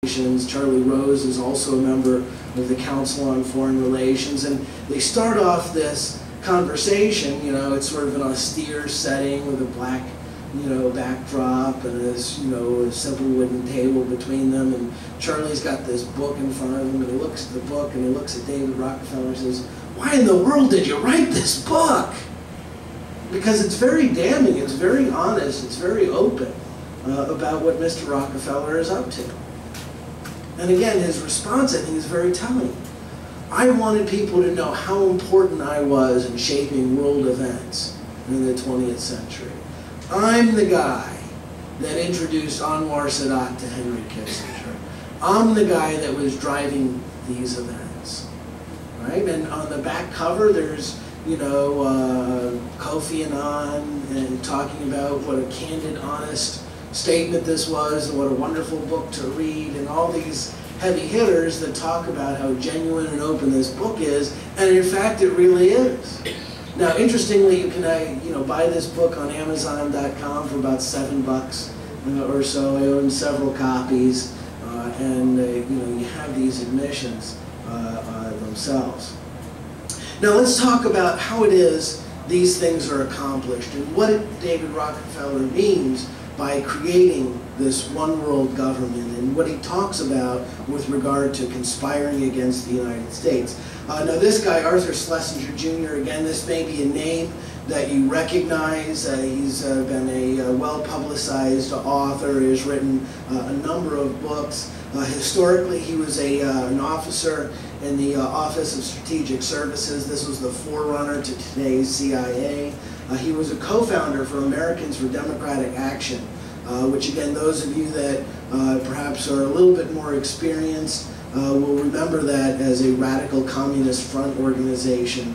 Charlie Rose is also a member of the Council on Foreign Relations, and they start off this conversation, you know, it's sort of an austere setting with a black, you know, backdrop and this, you know, a simple wooden table between them, and Charlie's got this book in front of him, and he looks at the book and he looks at David Rockefeller and says, "Why in the world did you write this book?" Because it's very damning, it's very honest, it's very open about what Mr. Rockefeller is up to. And again, his response, I think, is very telling. I wanted people to know how important I was in shaping world events in the 20th century. I'm the guy that introduced Anwar Sadat to Henry Kissinger. I'm the guy that was driving these events, right? And on the back cover, there's, you know, Kofi Annan and talking about what a candid, honest statement this was and what a wonderful book to read, and all these heavy hitters that talk about how genuine and open this book is, and in fact it really is. Now interestingly, you can buy this book on Amazon.com for about $7 or so. I own several copies, and you have these admissions themselves. Now let's talk about how it is these things are accomplished and what David Rockefeller means by creating this one world government and what he talks about with regard to conspiring against the United States. Now this guy, Arthur Schlesinger Jr., again, this may be a name that you recognize. He's been a well-publicized author. He has written a number of books. Historically, he was an officer in the Office of Strategic Services. This was the forerunner to today's CIA. He was a co-founder for Americans for Democratic Action, which again, those of you that perhaps are a little bit more experienced will remember that as a radical communist front organization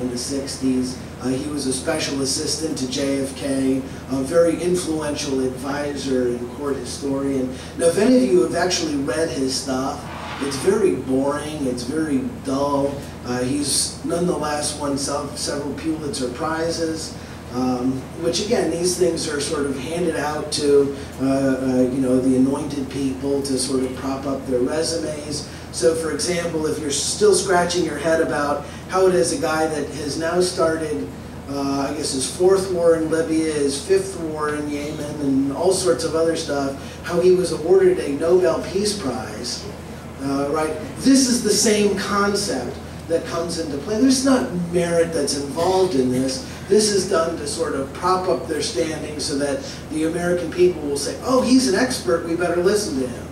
in the 60s. He was a special assistant to JFK, a very influential advisor and court historian. Now, if any of you have actually read his stuff, it's very boring, it's very dull. He's nonetheless won several Pulitzer Prizes, which again, these things are sort of handed out to the anointed people to sort of prop up their resumes. So for example, if you're still scratching your head about how it is a guy that has now started, I guess his 4th war in Libya, his 5th war in Yemen, and all sorts of other stuff, how he was awarded a Nobel Peace Prize, right? This is the same concept that comes into play. There's not merit that's involved in this. This is done to sort of prop up their standing so that the American people will say, oh, he's an expert, we better listen to him.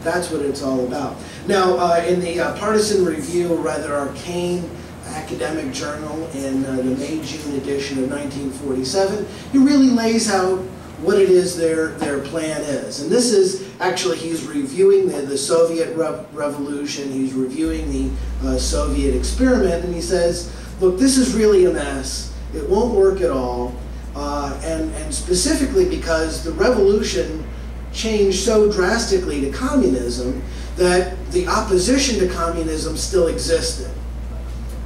That's what it's all about. Now, in the Partisan Review, a rather arcane academic journal in the May-June edition of 1947, he really lays out what it is their plan is. And this is actually, he's reviewing the Soviet revolution, he's reviewing the Soviet experiment, and he says, look, this is really a mess. It won't work at all, and specifically because the revolution changed so drastically to communism that the opposition to communism still existed.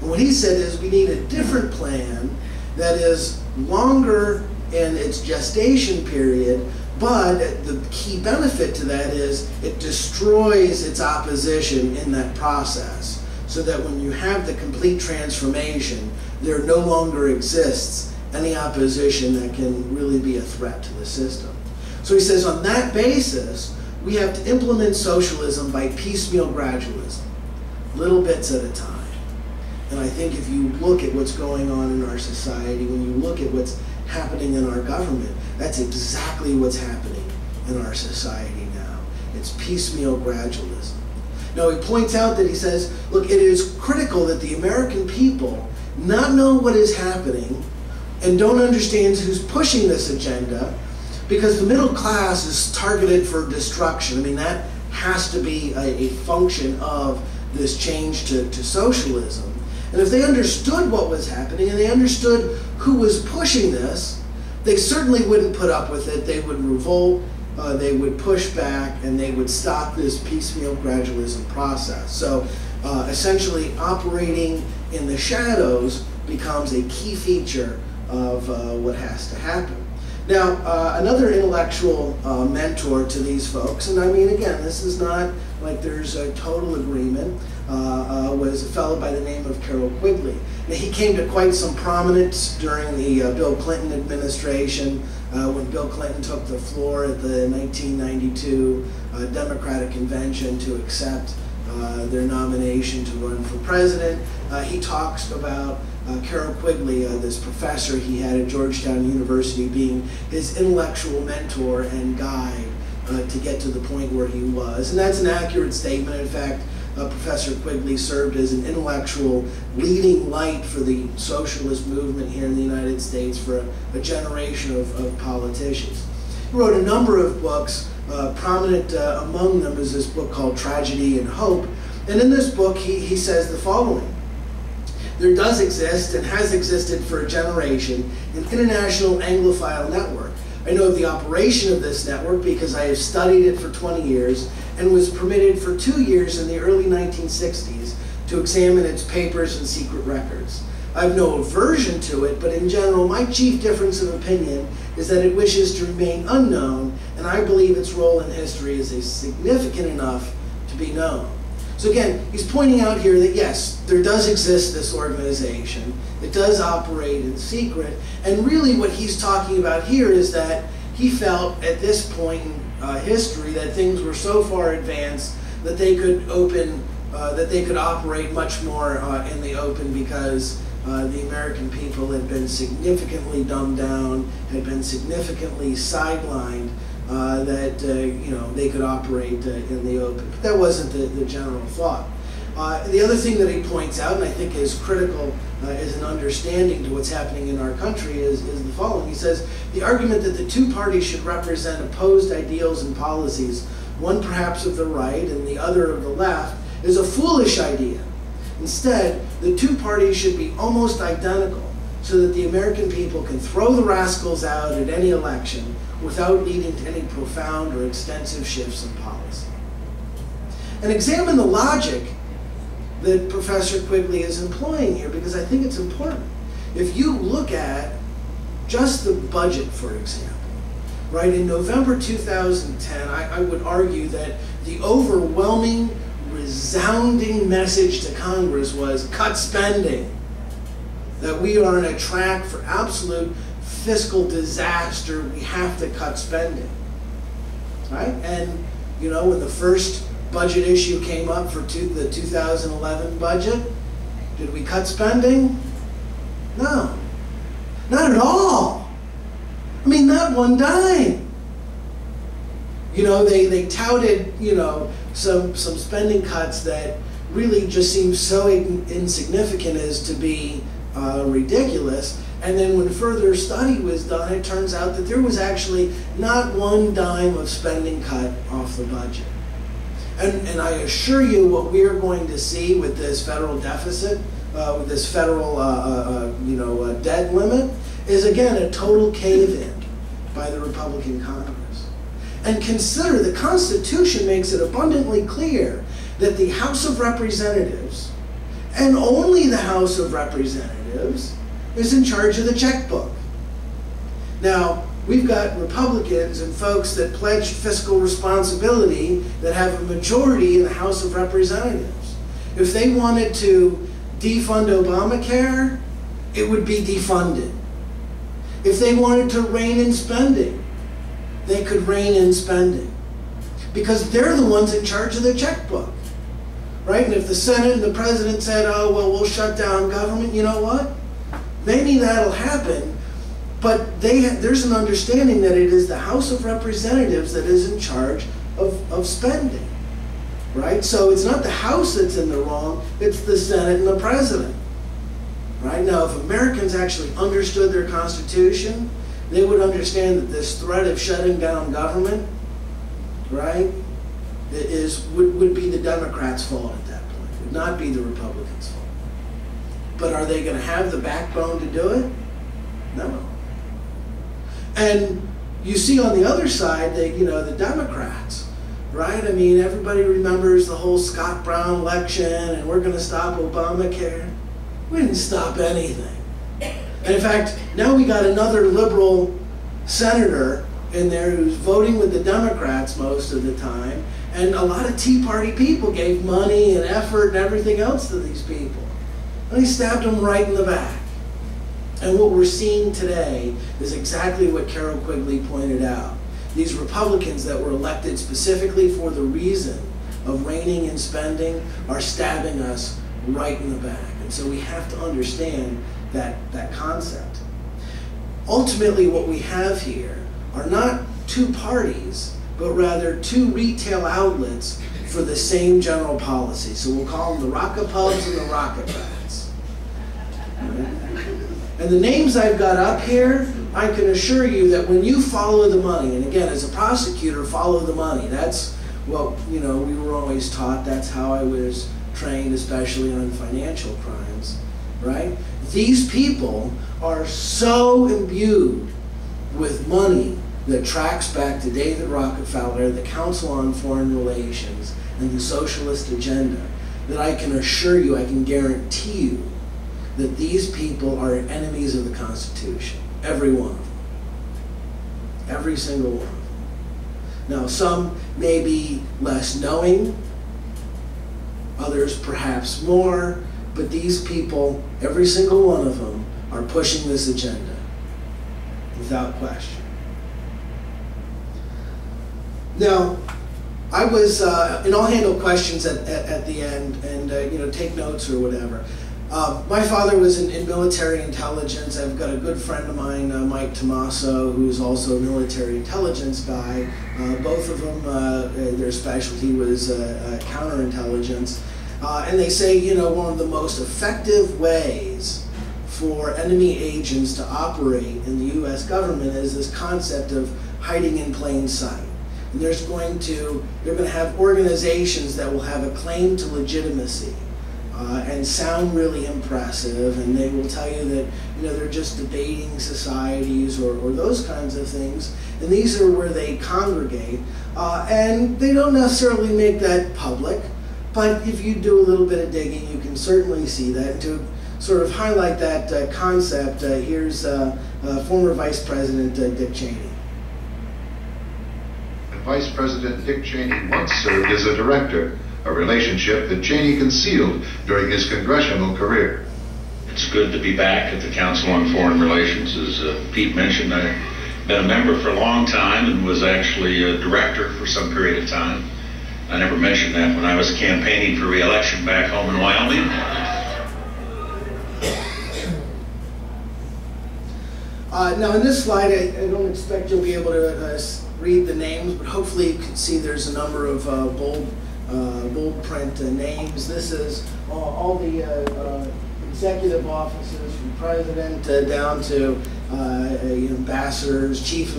And what he said is we need a different plan that is longer in its gestation period, but the key benefit to that is it destroys its opposition in that process, so that when you have the complete transformation, there no longer exists any opposition that can really be a threat to the system. So he says on that basis, we have to implement socialism by piecemeal gradualism, little bits at a time. And I think if you look at what's going on in our society, when you look at what's happening in our government, that's exactly what's happening in our society now. It's piecemeal gradualism. Now he points out that he says, look, it is critical that the American people not know what is happening and don't understand who's pushing this agenda, because the middle class is targeted for destruction. I mean, that has to be a function of this change to socialism. And if they understood what was happening and they understood who was pushing this, they certainly wouldn't put up with it. They would revolt, they would push back, and they would stop this piecemeal gradualism process. So essentially operating in the shadows becomes a key feature of what has to happen. Now, another intellectual mentor to these folks, and I mean, again, this is not like there's a total agreement, was a fellow by the name of Carroll Quigley. Now, he came to quite some prominence during the Bill Clinton administration, when Bill Clinton took the floor at the 1992 Democratic Convention to accept their nomination to run for president. He talks about Carroll Quigley, this professor he had at Georgetown University, being his intellectual mentor and guide to get to the point where he was. And that's an accurate statement. In fact, Professor Quigley served as an intellectual leading light for the socialist movement here in the United States for a generation of politicians. He wrote a number of books. Prominent among them is this book called Tragedy and Hope. And in this book, he says the following: there does exist and has existed for a generation an international Anglophile network. I know of the operation of this network because I have studied it for 20 years and was permitted for 2 years in the early 1960s to examine its papers and secret records. I have no aversion to it, but in general, my chief difference of opinion is that it wishes to remain unknown, and I believe its role in history is significant enough to be known. So again, he's pointing out here that yes, there does exist this organization. It does operate in secret. And really what he's talking about here is that he felt at this point in history that things were so far advanced that they could operate much more in the open, because the American people had been significantly dumbed down, had been significantly sidelined, that they could operate in the open. But that wasn't the general thought. The other thing that he points out, and I think is critical as an understanding to what's happening in our country, is the following. He says, the argument that the two parties should represent opposed ideals and policies, one perhaps of the right and the other of the left, is a foolish idea. Instead, the two parties should be almost identical so that the American people can throw the rascals out at any election without leading to any profound or extensive shifts in policy. And examine the logic that Professor Quigley is employing here, because I think it's important. If you look at just the budget, for example, right, in November 2010, I would argue that the overwhelming, resounding message to Congress was cut spending, that we are on a track for absolute fiscal disaster. We have to cut spending, right? And when the first budget issue came up for the 2011 budget, did we cut spending? No, not at all. I mean, not one dime. They touted some spending cuts that really just seem so insignificant as to be ridiculous. And then when further study was done, it turns out that there was actually not one dime of spending cut off the budget. And I assure you, what we are going to see with this federal deficit, with this federal debt limit, is again a total cave-in by the Republican Congress. And consider, the Constitution makes it abundantly clear that the House of Representatives, and only the House of Representatives, is in charge of the checkbook. Now, we've got Republicans and folks that pledged fiscal responsibility that have a majority in the House of Representatives. If they wanted to defund Obamacare, it would be defunded. If they wanted to rein in spending, they could rein in spending, because they're the ones in charge of the checkbook, right? And if the Senate and the President said, oh, well, we'll shut down government, you know what? Maybe that'll happen, but there's an understanding that it is the House of Representatives that is in charge of spending, right? So it's not the House that's in the wrong, it's the Senate and the President, right? Now, if Americans actually understood their Constitution, they would understand that this threat of shutting down government, right, would be the Democrats' fault at that point. It would not be the Republicans' fault. But are they going to have the backbone to do it? No. And you see on the other side, the Democrats, right? I mean, everybody remembers the whole Scott Brown election, and we're going to stop Obamacare. We didn't stop anything. And in fact, now we got another liberal senator in there who's voting with the Democrats most of the time, and a lot of Tea Party people gave money and effort and everything else to these people. And he stabbed them right in the back. And what we're seeing today is exactly what Carol Quigley pointed out. These Republicans that were elected specifically for the reason of reigning and spending are stabbing us right in the back. And so we have to understand that concept. Ultimately, what we have here are not two parties, but rather two retail outlets for the same general policy. So we'll call them the Rockapubs and the Rockocrats. And the names I've got up here, I can assure you that when you follow the money, and again, as a prosecutor, follow the money. That's what, we were always taught. That's how I was trained, especially on financial crimes, right? These people are so imbued with money that tracks back to David Rockefeller, the Council on Foreign Relations, and the socialist agenda, that I can assure you, I can guarantee you, that these people are enemies of the Constitution. Every one of them. Every single one of them. Now, some may be less knowing, others perhaps more, but these people, every single one of them, are pushing this agenda, without question. Now, I was, and I'll handle questions at the end, and take notes or whatever. My father was in military intelligence. I've got a good friend of mine, Mike Tommaso, who's also a military intelligence guy. Both of them, their specialty was counterintelligence. And they say, one of the most effective ways for enemy agents to operate in the U.S. government is this concept of hiding in plain sight. And they're going to have organizations that will have a claim to legitimacy. And sound really impressive, and they will tell you that they're just debating societies or those kinds of things, and these are where they congregate, and they don't necessarily make that public, but if you do a little bit of digging, you can certainly see that. And to sort of highlight that concept, here's former Vice President Dick Cheney. Vice President Dick Cheney once served as a director, a relationship that Cheney concealed during his congressional career. It's good to be back at the Council on Foreign Relations. As Pete mentioned, I've been a member for a long time and was actually a director for some period of time. I never mentioned that when I was campaigning for re-election back home in Wyoming. Now in this slide, I don't expect you'll be able to read the names, but hopefully you can see there's a number of bold print names. This is all the executive offices from president down to ambassadors, chief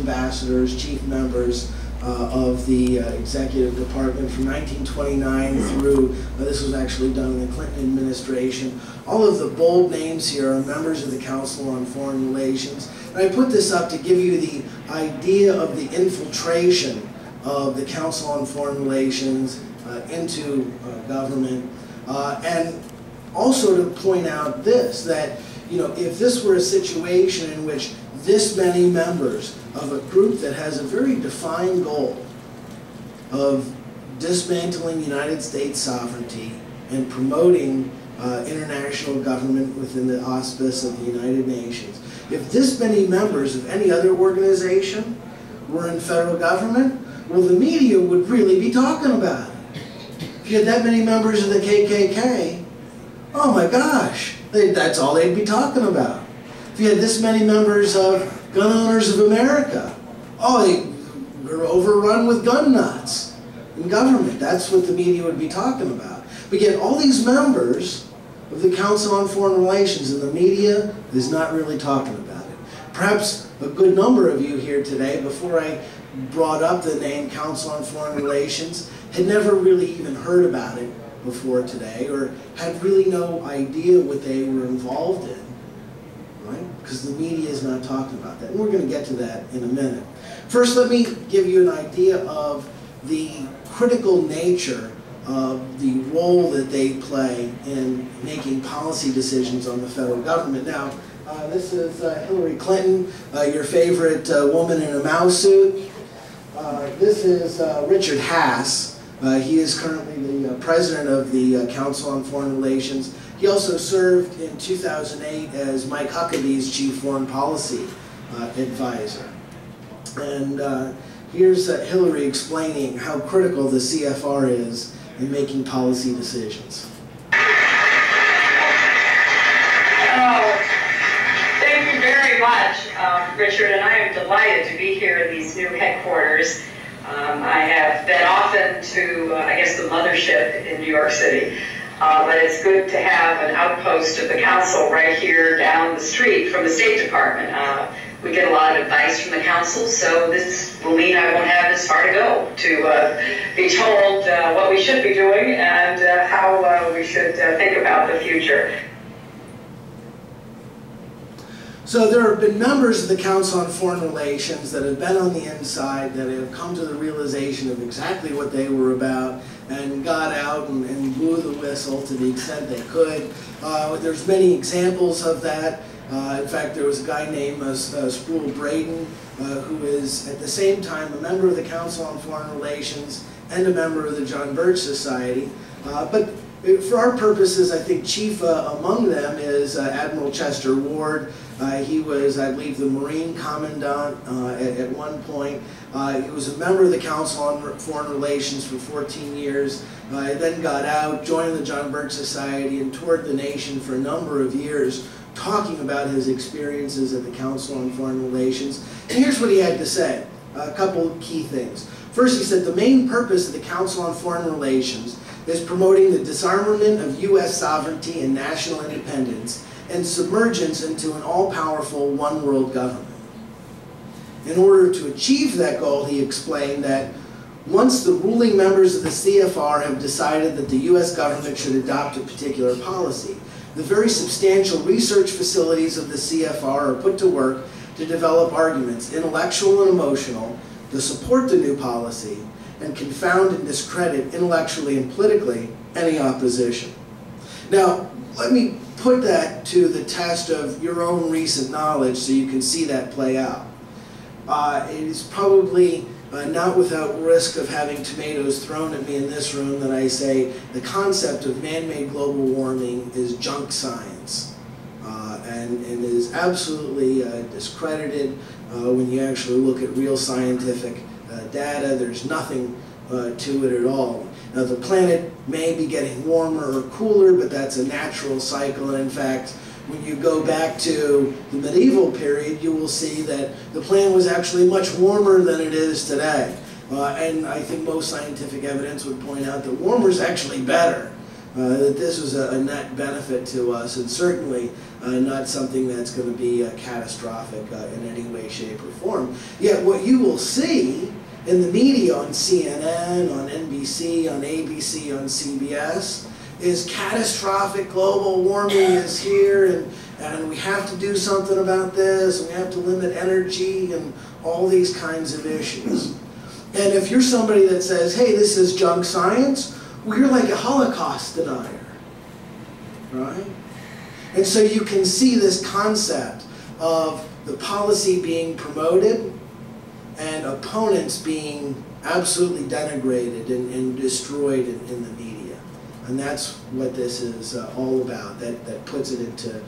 members of the executive department from 1929 through, this was actually done in the Clinton administration. All of the bold names here are members of the Council on Foreign Relations. And I put this up to give you the idea of the infiltration of the Council on Foreign Relations into government, and also to point out this, that if this were a situation in which this many members of a group that has a very defined goal of dismantling United States sovereignty and promoting international government within the auspice of the United Nations, if this many members of any other organization were in federal government, well, the media would really be talking about it. If you had that many members of the KKK, oh my gosh, that's all they'd be talking about. If you had this many members of Gun Owners of America, oh, they were overrun with gun nuts in government. That's what the media would be talking about. But yet all these members of the Council on Foreign Relations and the media is not really talking about it. Perhaps a good number of you here today, before I brought up the name Council on Foreign Relations, had never really even heard about it before today, or had really no idea what they were involved in, right? Because the media is not talking about that. And we're going to get to that in a minute. First, let me give you an idea of the critical nature of the role that they play in making policy decisions on the federal government. Now, This is Hillary Clinton, your favorite woman in a mouse suit. This is Richard Haas. He is currently the president of the Council on Foreign Relations. He also served in 2008 as Mike Huckabee's chief foreign policy advisor. And here's Hillary explaining how critical the CFR is in making policy decisions. Thank you very much, Richard, and I am delighted to be here in these new headquarters. I have been often to, I guess, the mothership in New York City, but it's good to have an outpost of the council right here down the street from the State Department. We get a lot of advice from the council, so this will mean I won't have as far to go to be told what we should be doing and how we should think about the future. So there have been members of the Council on Foreign Relations that have been on the inside, that have come to the realization of exactly what they were about and got out and blew the whistle to the extent they could. There's many examples of that. In fact, there was a guy named Sproul Braden, who is at the same time a member of the Council on Foreign Relations and a member of the John Birch Society. But for our purposes, I think chief among them is Admiral Chester Ward. He was, I believe, the Marine Commandant at one point. He was a member of the Council on Foreign Relations for 14 years. Then got out, joined the John Birch Society, and toured the nation for a number of years, talking about his experiences at the Council on Foreign Relations. And here's what he had to say, a couple of key things. First, he said, the main purpose of the Council on Foreign Relations is promoting the disarmament of U.S. sovereignty and national independence and submergence into an all-powerful one-world government. In order to achieve that goal, he explained that once the ruling members of the CFR have decided that the U.S. government should adopt a particular policy, the very substantial research facilities of the CFR are put to work to develop arguments, intellectual and emotional, to support the new policy and confound and discredit intellectually and politically any opposition. Now, let me put that to the test of your own recent knowledge so you can see that play out. It is probably not without risk of having tomatoes thrown at me in this room that I say the concept of man-made global warming is junk science and is absolutely discredited when you actually look at real scientific data. There's nothing to it at all. Now, the planet may be getting warmer or cooler, but that's a natural cycle, and in fact, when you go back to the medieval period, you will see that the planet was actually much warmer than it is today. And I think most scientific evidence would point out that warmer is actually better, that this was a net benefit to us, and certainly not something that's going to be catastrophic in any way, shape, or form. Yet what you will see in the media, on CNN, on NBC, on ABC, on CBS, is catastrophic global warming is here, and we have to do something about this, and we have to limit energy, and all these kinds of issues. And if you're somebody that says, hey, this is junk science, well, you're like a Holocaust denier, right? And so you can see this concept of the policy being promoted and opponents being absolutely denigrated and destroyed in the media. And that's what this is all about, that puts it into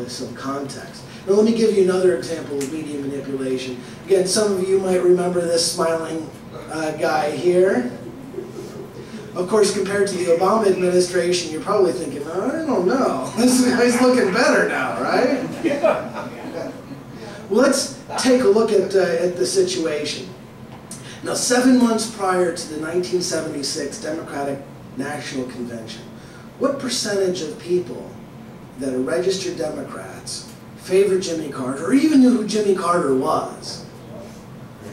some context. Now let me give you another example of media manipulation. Again, some of you might remember this smiling guy here. Of course, compared to the Obama administration, you're probably thinking, oh, I don't know, this guy's looking better now, right? Well, let's take a look at the situation. Now, 7 months prior to the 1976 Democratic National Convention, what percentage of people that are registered Democrats favored Jimmy Carter or even knew who Jimmy Carter was?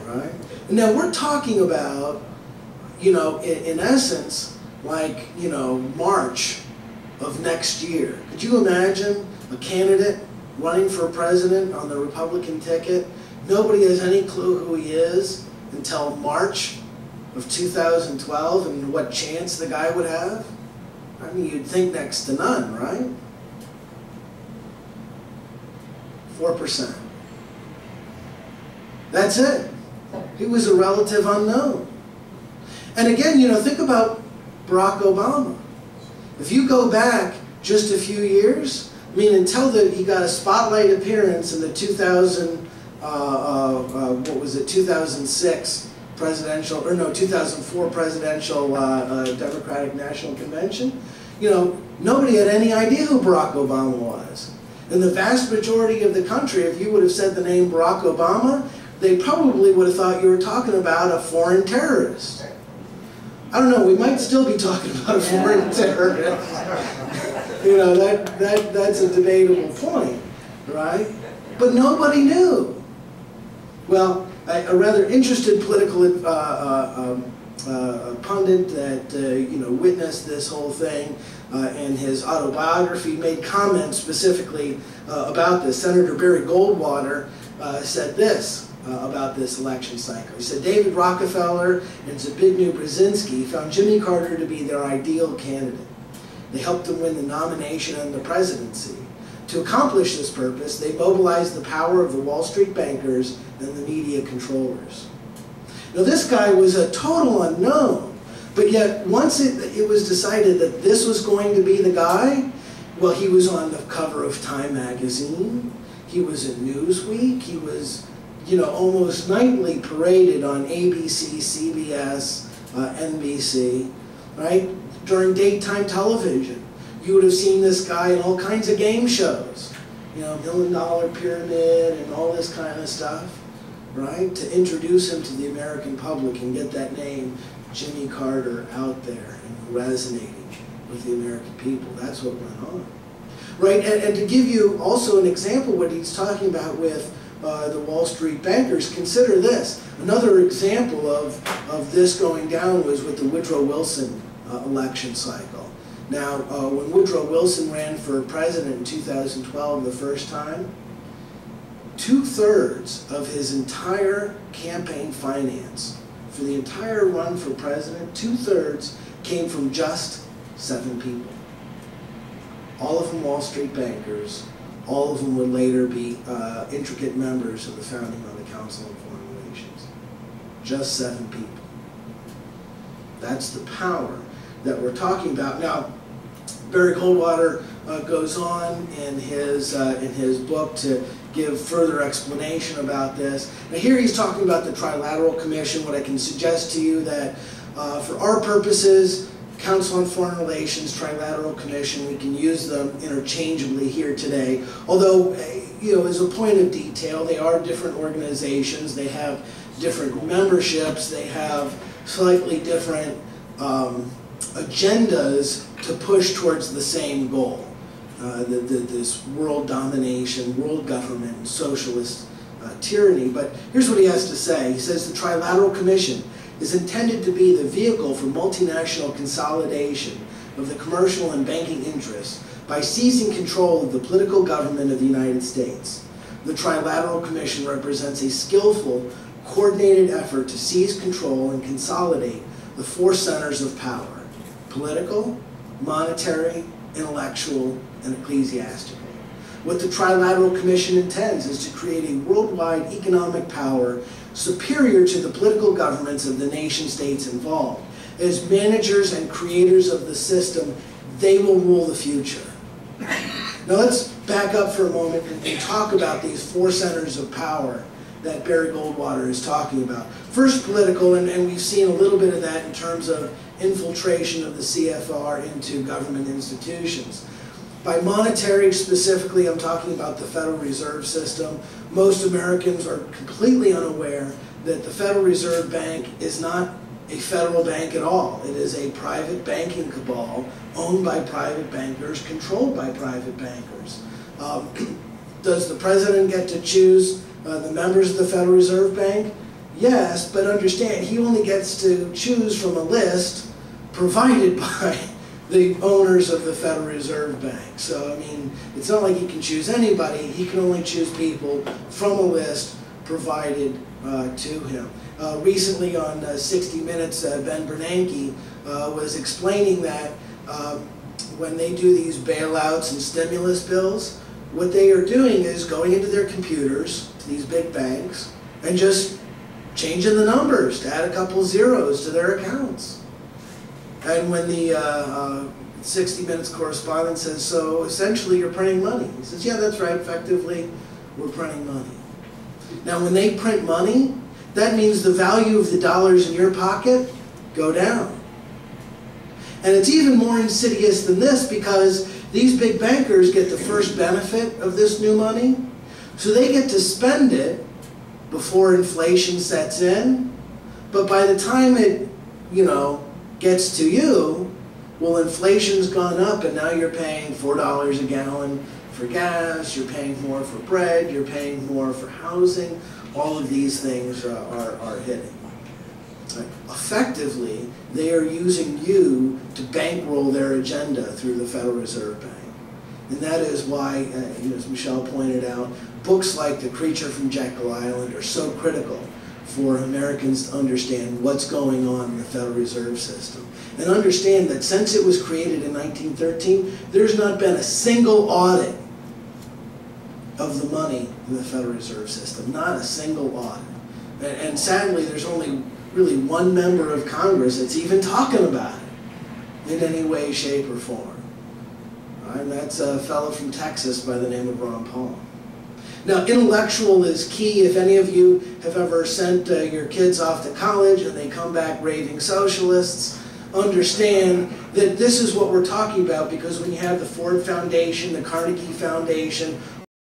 All right? Now, we're talking about, you know, in essence, like, you know, March of next year. Could you imagine a candidate running for president on the Republican ticket? Nobody has any clue who he is until March of 2012 and what chance the guy would have? I mean, you'd think next to none, right? 4%. That's it. He was a relative unknown. And again, you know, think about Barack Obama. If you go back just a few years, I mean, until he got a spotlight appearance in the 2006 presidential, or no, 2004 presidential Democratic National Convention, you know, nobody had any idea who Barack Obama was. In the vast majority of the country, if you would have said the name Barack Obama, they probably would have thought you were talking about a foreign terrorist. I don't know, we might still be talking about a foreign terrorist. You know, that's a debatable point, right? But nobody knew. Well, a rather interested political pundit that you know, witnessed this whole thing in his autobiography made comments specifically about this. Senator Barry Goldwater said this about this election cycle. He said, David Rockefeller and Zbigniew Brzezinski found Jimmy Carter to be their ideal candidate. They helped him win the nomination and the presidency. To accomplish this purpose, they mobilized the power of the Wall Street bankers and the media controllers. Now, this guy was a total unknown, but yet once it was decided that this was going to be the guy, well, he was on the cover of Time magazine, he was in Newsweek, he was, you know, almost nightly paraded on ABC, CBS, NBC, right? During daytime television. You would have seen this guy in all kinds of game shows, you know, $1 Million Pyramid and all this kind of stuff, right? To introduce him to the American public and get that name, Jimmy Carter, out there and resonating with the American people. That's what went on, right? And to give you also an example what he's talking about with the Wall Street bankers, consider this. Another example of this going down was with the Woodrow Wilson election cycle. Now, when Woodrow Wilson ran for president in 2012 the first time, 2/3 of his entire campaign finance for the entire run for president, 2/3 came from just 7 people. All of them Wall Street bankers. All of them would later be intricate members of the founding of the Council on Foreign Relations. Just 7 people. That's the power that we're talking about. Now, Barry Goldwater goes on in his book to give further explanation about this. Now here he's talking about the Trilateral Commission. What I can suggest to you that for our purposes, Council on Foreign Relations, Trilateral Commission, we can use them interchangeably here today. Although, you know, as a point of detail, they are different organizations. They have different memberships. They have slightly different agendas to push towards the same goal, this world domination, world government, and socialist tyranny. But here's what he has to say. He says the Trilateral Commission is intended to be the vehicle for multinational consolidation of the commercial and banking interests by seizing control of the political government of the United States. The Trilateral Commission represents a skillful, coordinated effort to seize control and consolidate the 4 centers of power: political, monetary, intellectual, and ecclesiastical. What the Trilateral Commission intends is to create a worldwide economic power superior to the political governments of the nation-states involved. As managers and creators of the system, they will rule the future. Now let's back up for a moment and talk about these 4 centers of power that Barry Goldwater is talking about. First, political, and we've seen a little bit of that in terms of infiltration of the CFR into government institutions. By monetary specifically, I'm talking about the Federal Reserve System. Most Americans are completely unaware that the Federal Reserve Bank is not a federal bank at all. It is a private banking cabal owned by private bankers, controlled by private bankers. Does the president get to choose the members of the Federal Reserve Bank? Yes, but understand, he only gets to choose from a list provided by the owners of the Federal Reserve Bank. So, I mean, it's not like he can choose anybody. He can only choose people from a list provided to him. Recently on 60 Minutes, Ben Bernanke was explaining that when they do these bailouts and stimulus bills, what they are doing is going into their computers, to these big banks, and just changing the numbers to add a couple zeros to their accounts. And when the 60 Minutes correspondent says, so essentially you're printing money. He says, yeah, that's right, effectively we're printing money. Now when they print money, that means the value of the dollars in your pocket go down. And it's even more insidious than this because these big bankers get the first benefit of this new money, so they get to spend it before inflation sets in, but by the time it, gets to you, well, inflation's gone up and now you're paying $4 a gallon for gas, you're paying more for bread, you're paying more for housing. All of these things are hitting. Effectively, they are using you to bankroll their agenda through the Federal Reserve Bank. And that is why, as Michelle pointed out, books like The Creature from Jekyll Island are so critical for Americans to understand what's going on in the Federal Reserve System. And understand that since it was created in 1913, there's not been a single audit of the money in the Federal Reserve System. Not a single audit. And sadly, there's only really one member of Congress that's even talking about it in any way, shape, or form. And that's a fellow from Texas by the name of Ron Paul. Now, intellectual is key. If any of you have ever sent your kids off to college and they come back raving socialists, understand that this is what we're talking about, because when you have the Ford Foundation, the Carnegie Foundation,